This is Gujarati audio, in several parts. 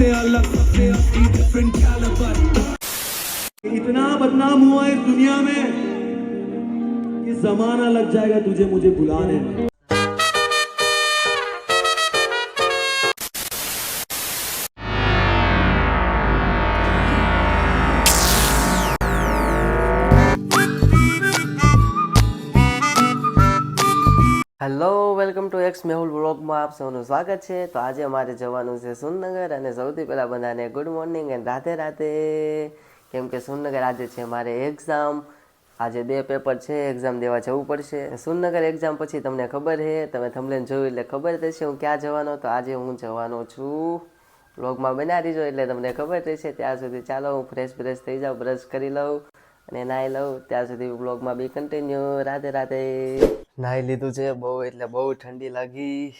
सबसे अलग सबसे असली डिफरेंट कैलिबर इतना बदनाम हुआ इस दुनिया में कि जमाना लग जाएगा तुझे मुझे बुलाने में। Hello welcome to x Mehul વ્લોગમાં આપ સૌનું સ્વાગત છે। તો આજે અમારે જવાનું છે સુરનગર અને સૌથી પહેલાં બધાને good morning and Radhe Radhe. કેમ કે સુરનગર આજે છે મારે એક્ઝામ, આજે 2 પેપર છે, એક્ઝામ દેવા જવું પડશે। સુરનગર એક્ઝામ પછી તમને ખબર છે, તમે થંબનેલ જોયું એટલે ખબર થશે હું ક્યાં જવાનો। તો આજે હું જવાનો છું, વ્લોગમાં બના રહીજો એટલે તમને ખબર રહેશે। ત્યાં સુધી ચાલો હું ફ્રેશ થઈ જાઉં, બ્રશ કરી લઉં અને નાહી લઉં। ત્યાં સુધી વ્લોગમાં બી કન્ટિન્યુ। રાધે રાધે। નાહી લીધું છે, બહુ એટલે બહુ ઠંડી લાગી।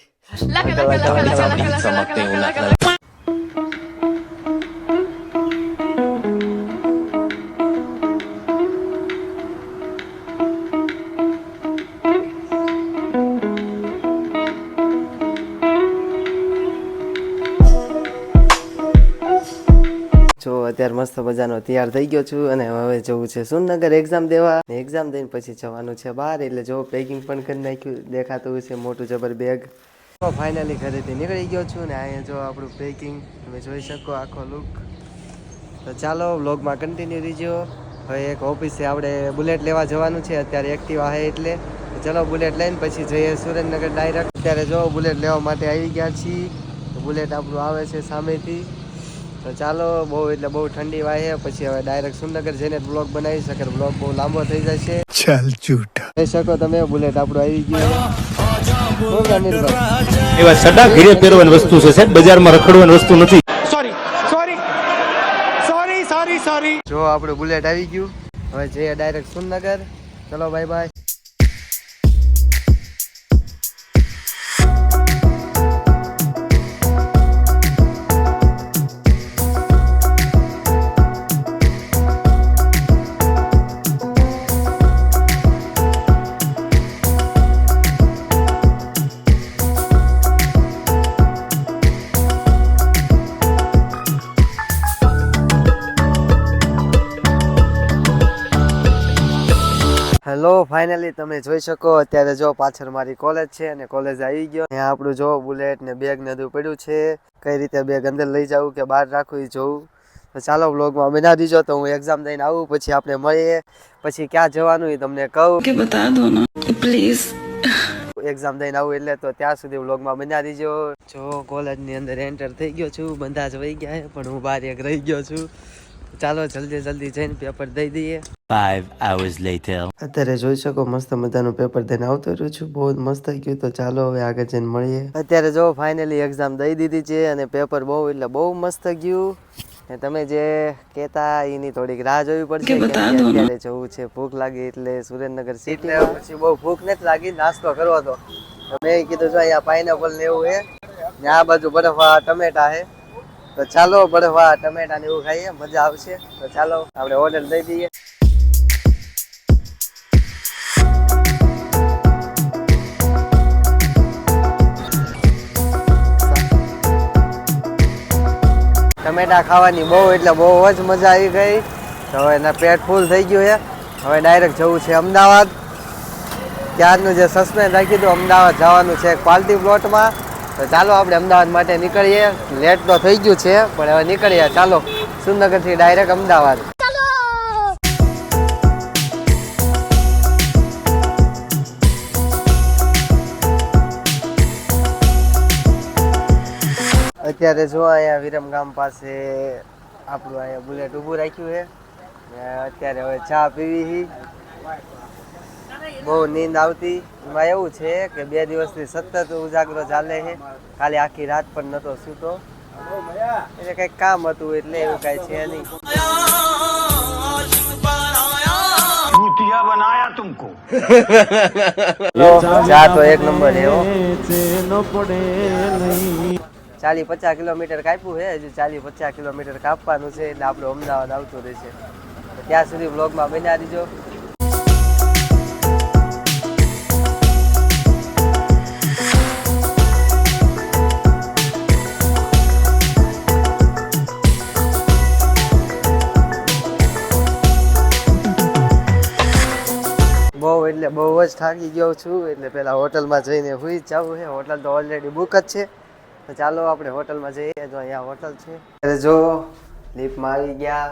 જો અત્યારે મસ્ત મજાનો તૈયાર થઈ ગયો છું અને હવે જવું છે સુરનગર એક્ઝામ દેવા। એક્ઝામ દઈને પછી જવાનું છે બહાર, એટલે જો પેકિંગ પણ કરી નાખ્યું, દેખાતું છે મોટું જબર બેગ। તો ફાઇનલી ઘરેથી નીકળી ગયો છું ને અહીંયા જો આપણું પેકિંગ તમે જોઈ શકો, આખો લુક। તો ચાલો વ્લોગમાં કન્ટિન્યુ રહીજો। હવે એક ઓફિસે આપણે બુલેટ લેવા જવાનું છે, અત્યારે એક્ટિવા છે એટલે ચલો બુલેટ લઈને પછી જઈએ સુરેન્દ્રનગર ડાયરેક્ટ। અત્યારે જો બુલેટ લેવા માટે આવી ગયા છીએ, બુલેટ આપણું આવે છે સામેથી। તો ચાલો, બહુ એટલે બહુ ઠંડી વાય છે, પછી હવે ડાયરેક્ટ સુરનગર જઈને બ્લોગ બનાવી શકે, બ્લોગ બહુ લાંબો થઈ જશે। ચાલ જૂઠા કહી શકો તમે, બુલેટ આપણું આવી ગયું। એવા સડા ઘીરે પહેરવાની વસ્તુ છે સાહેબ, બજારમાં રખડવાની વસ્તુ નથી। સોરી। જો આપણું બુલેટ આવી ગયું, હવે જઈએ ડાયરેક્ટ સુરનગર। ચલો બાય બાય। હેલો, ફાઇનલી તમે જોઈ શકો અત્યારે જો પાછળ મારી કોલેજ છે અને કોલેજ આવી ગયો। અહીંયા આપણું જો બુલેટ ને બેગ ને બધું પડ્યું છે, કઈ રીતે બેગ અંદર લઈ જવું કે બહાર રાખવું એ જોવું। તો ચાલો વ્લોગમાં બના દીજો। તો હું એક્ઝામ દઈને આવું પછી આપણે મળીએ, પછી ક્યાં જવાનું એ તમને કહું કે બતા દો ના પ્લીઝ। એક્ઝામ દઈને આવું એટલે તો ત્યાં સુધી વ્લોગમાં બના દીજો। જો કોલેજની અંદર એન્ટર થઈ ગયો છું, બધા જ વહી ગયા પણ હું બહાર એક રહી ગયો છું। ચાલો જલ્દી જઈને પેપર દઈ દઈએ। 5 hours later અત્યારે જોઈ શકો મસ્ત મજાનું પેપર દઈને આવતો રહ્યો છું, બહુ મસ્ત થઈ ગયું। તો ચાલો હવે આગળ જઈને મળીએ। અત્યારે જો ફાઇનલી એક્ઝામ દઈ દીધી છે અને પેપર બહુ એટલે બહુ મસ્ત ગયું। ને તમે જે કહેતા એની થોડીક રાહ જોવી પડશે, અત્યારે જવું છે, ભૂખ લાગી એટલે સુરેન્દ્રનગર સિટી પછી બહુ ભૂખ નથી લાગી, નાસ્તો કરવો હતો। મેં કીધું જો અહીંયા પાઇનેપલ ને એવું છે ને આ બાજુ બરફા ટમેટા છે, તો ચાલો બરફા ટમેટા ને એવું ખાઈએ, મજા આવશે। તો ચાલો આપણે ઓર્ડર દઈ દઈએ। ટમેટા ખાવાની બહુ એટલે બહુ જ મજા આવી ગઈ। તો હવે એના પેટ ફૂલ થઈ ગયું છે, હવે ડાયરેક્ટ જવું છે અમદાવાદ। ત્યારનું જે સસ્પેન્સ રાખ્યું હતું, અમદાવાદ જવાનું છે એક પાર્ટી પ્લોટમાં। તો ચાલો આપણે અમદાવાદ માટે નીકળીએ, લેટ તો થઈ ગયું છે પણ હવે નીકળીએ। ચાલો સુરનગરથી ડાયરેક્ટ અમદાવાદ। અત્યારે જો અહીંયા વિરમગામ પાસે આપણું અહીંયા બુલેટ ઊભું રાખ્યું છે, અત્યારે હવે ચા પીવી। બહુ નીંદ આવતી, એમાં એવું છે કે 2 દિવસથી સતત ઉજાગરો ચાલે છે, ખાલી આખી રાત પણ નહોતો સૂતો, એટલે કંઈક કામ હતું એટલે એવું કાંઈ છે નહીં। બનાયા તુમકો ચા તો એક નંબર છે હો। 40-50 કિલોમીટર કાપ્યું છે, હજુ 40-50 કિલોમીટર કાપવાનું છે એટલે આપણે અમદાવાદ આવતું રહેશે। ત્યાં સુધી વ્લોગમાં બન્યા દીજો। થાકી ગયો છું એટલે પહેલાં હોટલમાં જઈને સુઈ જ જવું છે. હોટલ તો ઓલરેડી બુક જ છે, તો ચાલો આપણે હોટલમાં જઈએ. જો અહીંયા હોટલ છે. ત્યારે જો લિફ્ટમાં આવી ગયા.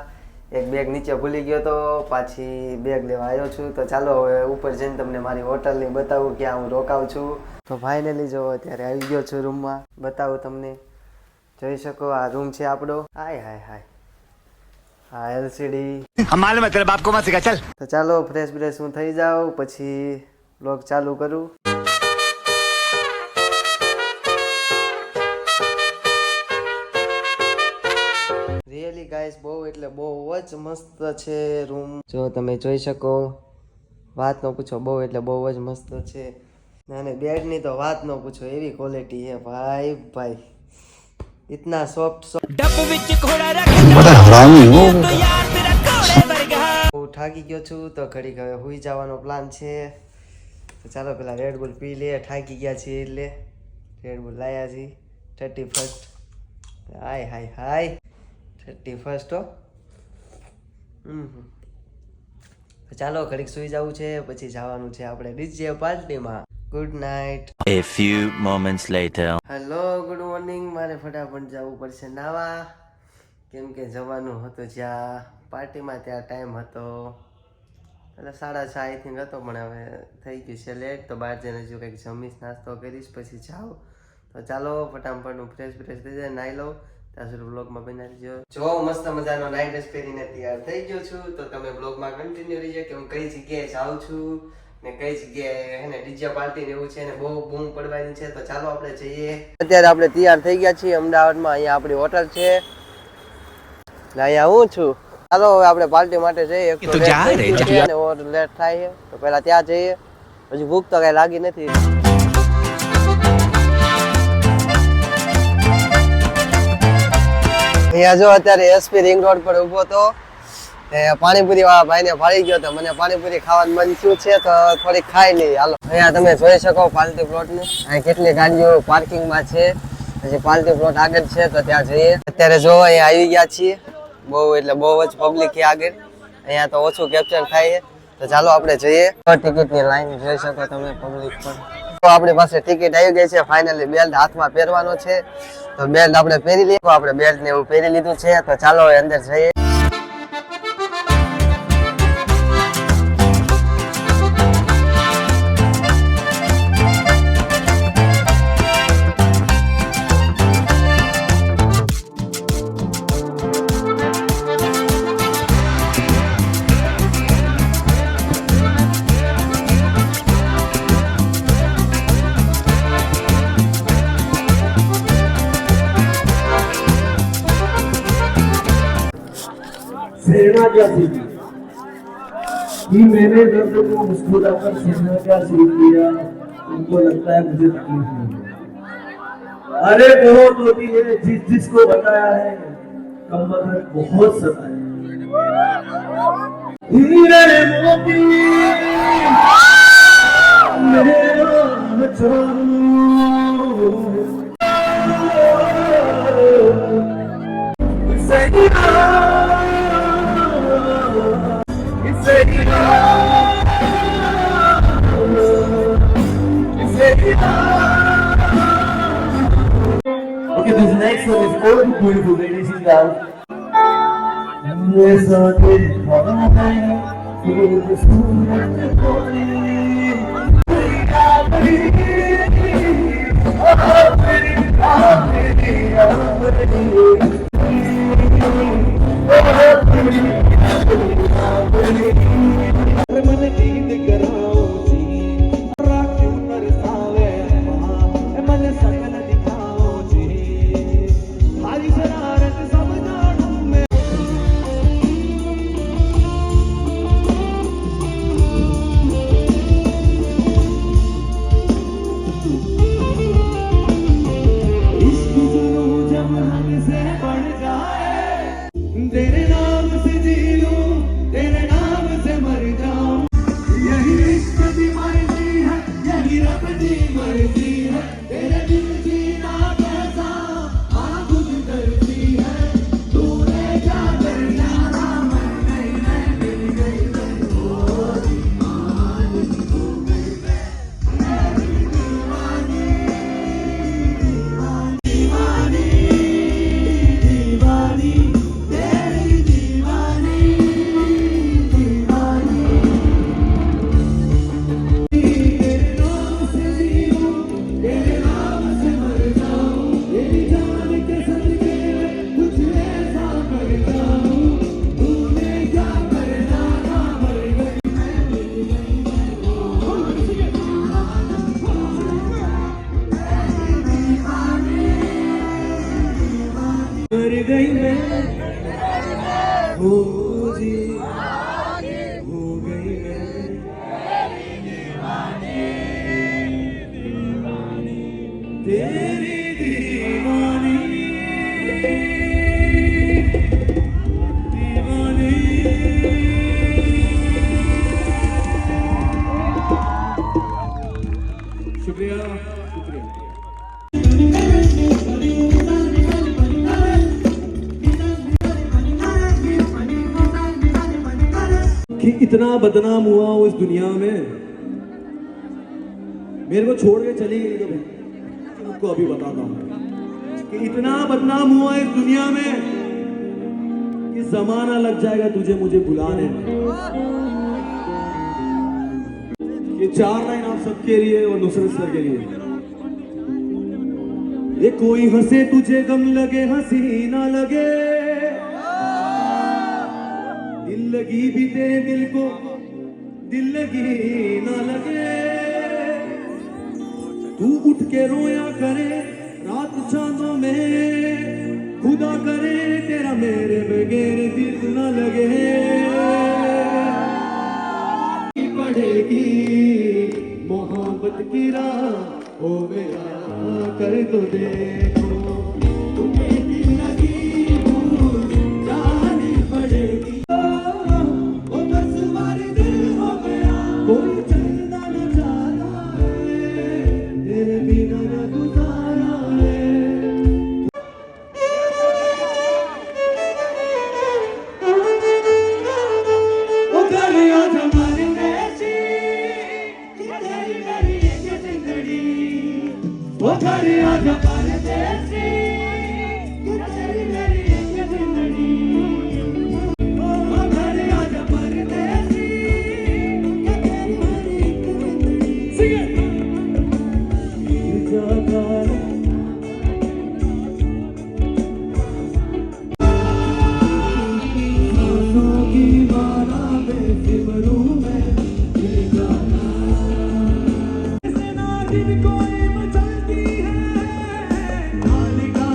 એક બેગ નીચે ભૂલી ગયો તો પાછી બેગ લેવા આવ્યો છું. તો ચાલો હવે ઉપર જઈને તમને મારી હોટલની બતાવું ક્યાં હું રોકાઉં છું. તો ફાઇનલી જો અત્યારે આવી ગયો છું રૂમમાં, બતાવું તમને. જોઈ શકો આ રૂમ છે આપણો. હાય હાય હાય, હા એલસીડી. हम मालूम है तेरे बाप को मत सिखा चल. તો ચાલો ફ્રેશ બ્રેશ હું થઈ જાઉં પછી બ્લોગ ચાલુ કરું. રિયલી ગાઈસ બહુ એટલે બહુ જ મસ્ત છે રૂમ. જો તમે જોઈ શકો, વાત ન પૂછો, બહુ એટલે બહુ જ મસ્ત છે. અને બેડની તો વાત ન પૂછો, એવી ક્વોલિટી છે ભાઈ ભાઈ. इतना सॉफ्ट बड़ा हरामी हो. હું થાકી ગયો છું તો ઘડીક હવે સુઈ જવાનો પ્લાન છે. તો ચાલો પેલા રેડબુલ પી લે. થાકી ગયા છીએ એટલે રેડબુલ લાયા છીએ. 31st હાય હાય હાય 31st હો. ચાલો ઘડીક સુઈ જવું છે, પછી જવાનું છે આપણે ડીજે પાર્ટીમાં. Good night. A few moments later. Hello good morning. મારે ફટાફટ જવું પડશે નાવા, કેમ કે જવાનું હતું જ્યાં પાર્ટીમાં ત્યાં ટાઈમ હતો એટલે 6:30 આઈ થિંક હતો, પણ હવે થઈ ગયું છે લેટ. તો બહાર જઈને જો કંઈક જમીશ, નાસ્તો કરીશ, પછી જાઉં. તો ચાલો ફટાફટ હું ફ્રેશ થઈ જાય, નાહી લઉં. ત્યાં સુધી બ્લોગમાં બની રહેજો. જો મસ્ત મજાનો નાઇટ ડ્રેસ પહેરીને તૈયાર થઈ ગયો છું. તો તમે બ્લોગમાં કન્ટિન્યુ રહીજો કે હું કઈ જગ્યાએ જાઉં છું ને કઈ જગ્યાએ હે ને ડીજે પાર્ટી ને એવું છે ને બહુ બૂમ પડવાની છે. તો ચાલો આપણે જઈએ. અત્યારે આપણે તૈયાર થઈ ગયા છીએ અમદાવાદમાં. અહીંયા આપણી હોટલ છે, અહીંયા હું છું. ચાલો હવે આપણે પાર્ટી માટે જઈએ. એક તો લેટ થાય છે તો પહેલા ત્યાં જઈએ. હજુ ભૂખ તો કઈ લાગી નથી. અહીંયા જો અત્યારે એસપી રિંગ રોડ પર ઉભો હતો, પાણીપુરી વાળા ભાઈને ફાળી ગયો તો મને પાણીપુરી ખાવાનું મન થયું છે તો થોડીક ખાઈ લઈએ. હાલો અહીંયા તમે જોઈ શકો પાર્ટી પ્લોટ ને. અહીં કેટલી ગાડીઓ પાર્કિંગમાં છે. પછી પાર્ટી પ્લોટ આગળ છે તો ત્યાં જઈએ. અત્યારે જો અહીંયા આવી ગયા છીએ. બહુ એટલે બહુ જ પબ્લિક છે આગળ. અહીંયા તો ઓછું કેપ્ચર થાય છે. તો ચાલો આપણે જઈએ. ટિકિટની લાઈન જોઈ શકો તમે પબ્લિક પર. તો આપણી પાસે ટિકિટ આવી ગઈ છે. ફાઇનલી બેલ્ટ હાથમાં પહેરવાનો છે તો બેલ્ટ આપણે પહેરી લઈએ. આપણે બેલ્ટ ને એવું પહેરી લીધું છે. તો ચાલો અંદર જઈએ. प्रेरणा क्या सीखी कि मैंने दर्द को मुस्कुराकर सहना क्या सीख लिया. उनको लगता है मुझे तकलीफ नहीं है. अरे बहुत होती है जिसको बताया है कम वक्त बहुत सताया. धीरे मोती मेरा Okay, this next one is all beautiful, ladies and gentlemen. Yes, I did. हो जी हो गई मैं तेरी दीवानी दीवानी शुक्रिया शुक्रिया कि इतना बदनाम हुआ हूं इस दुनिया में, मेरे को छोड़ के चली गई तो भाई आपको अभी बताता हूं कि इतना बदनाम हुआ इस दुनिया में कि जमाना लग जाएगा तुझे मुझे बुलाने में। ये 4 लाइन आप सबके लिए और नुसरत सर के लिए। ये कोई हंसे तुझे गम लगे हंसी ना लगे, दिल लगी भी तेरे दिल को दिल लगी ना लगे, तू उठ के रोया करे रात चांदों में, खुदा करे तेरा मेरे बगैर दिल ना लगे। पड़ेगी मोहब्बत की राह ओ मेरा कर तो देखो, तुम्हें दिल लगी भूल जानी पड़ेगी। ओ बस तुम्हारे दिल हो गया, कोई चलना न चाहता है, तेरे बिना न गुजारा है। ओ दरिया जमाने देसी तेरी मेरी एक जिंदड़ी, ओ दरिया जमाने देसी तेरी मेरी एक जिंदड़ी, ओ दरिया जमाने देसी तेरी मेरी एक जिंदड़ी। जागा सांसों की माला में सिमरूं मैं ये गाना, जिसे ना दिन कोई मचाती है, नालिका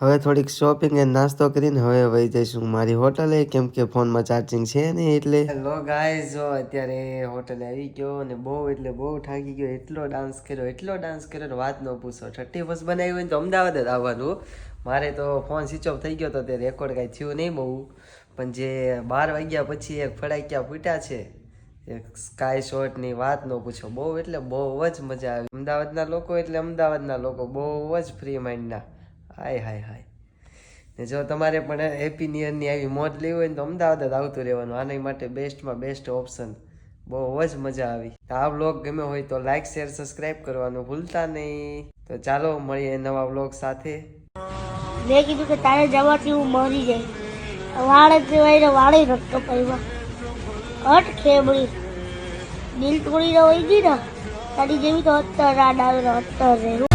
હવે થોડીક શોપિંગ અને નાસ્તો કરીને હવે વહી જઈશું મારી હોટલે, કેમ કે ફોનમાં ચાર્જિંગ છે નહીં એટલે. હેલો ગાઈઝ, જો અત્યારે હોટલે આવી ગયો અને બહુ થાકી ગયો. એટલો ડાન્સ કર્યો વાત ન પૂછો. 31 બનાવી હોય ને તો અમદાવાદ જ આવવાનું. મારે તો ફોન સ્વિચ ઓફ થઈ ગયો તો તે રેકોર્ડ કાંઈ થયું નહીં બહુ, પણ જે 12 વાગ્યા પછી એક ફડાક્યા ફૂટ્યા છે, એક સ્કાય શોટની વાત ન પૂછો. બહુ જ મજા આવી. અમદાવાદના લોકો બહુ જ ફ્રી માઇન્ડના. હાય ને જો તમારે પણ હેપી ન્યુ યરની આવી મોજ લેવી હોય ને તો અમદાવાદ જ આવતું રહેવાનું. આના માટે બેસ્ટમાં બેસ્ટ ઓપ્શન. બહુ જ મજા આવી. આ વ્લોગ ગમ્યો હોય તો લાઈક શેર સબસ્ક્રાઈબ કરવાનું ભૂલતા નહીં. તો ચાલો મળીએ નવા વ્લોગ સાથે. મેં કીધું કે તારે જવાથી હું મરી જાય. વાળે કહેવાય વાળે રટતો પૈવા હટ ખેબડી દિલ તોડી રહી ગઈ ને તારી જેવી તો 70 આડ આવે 70 રે.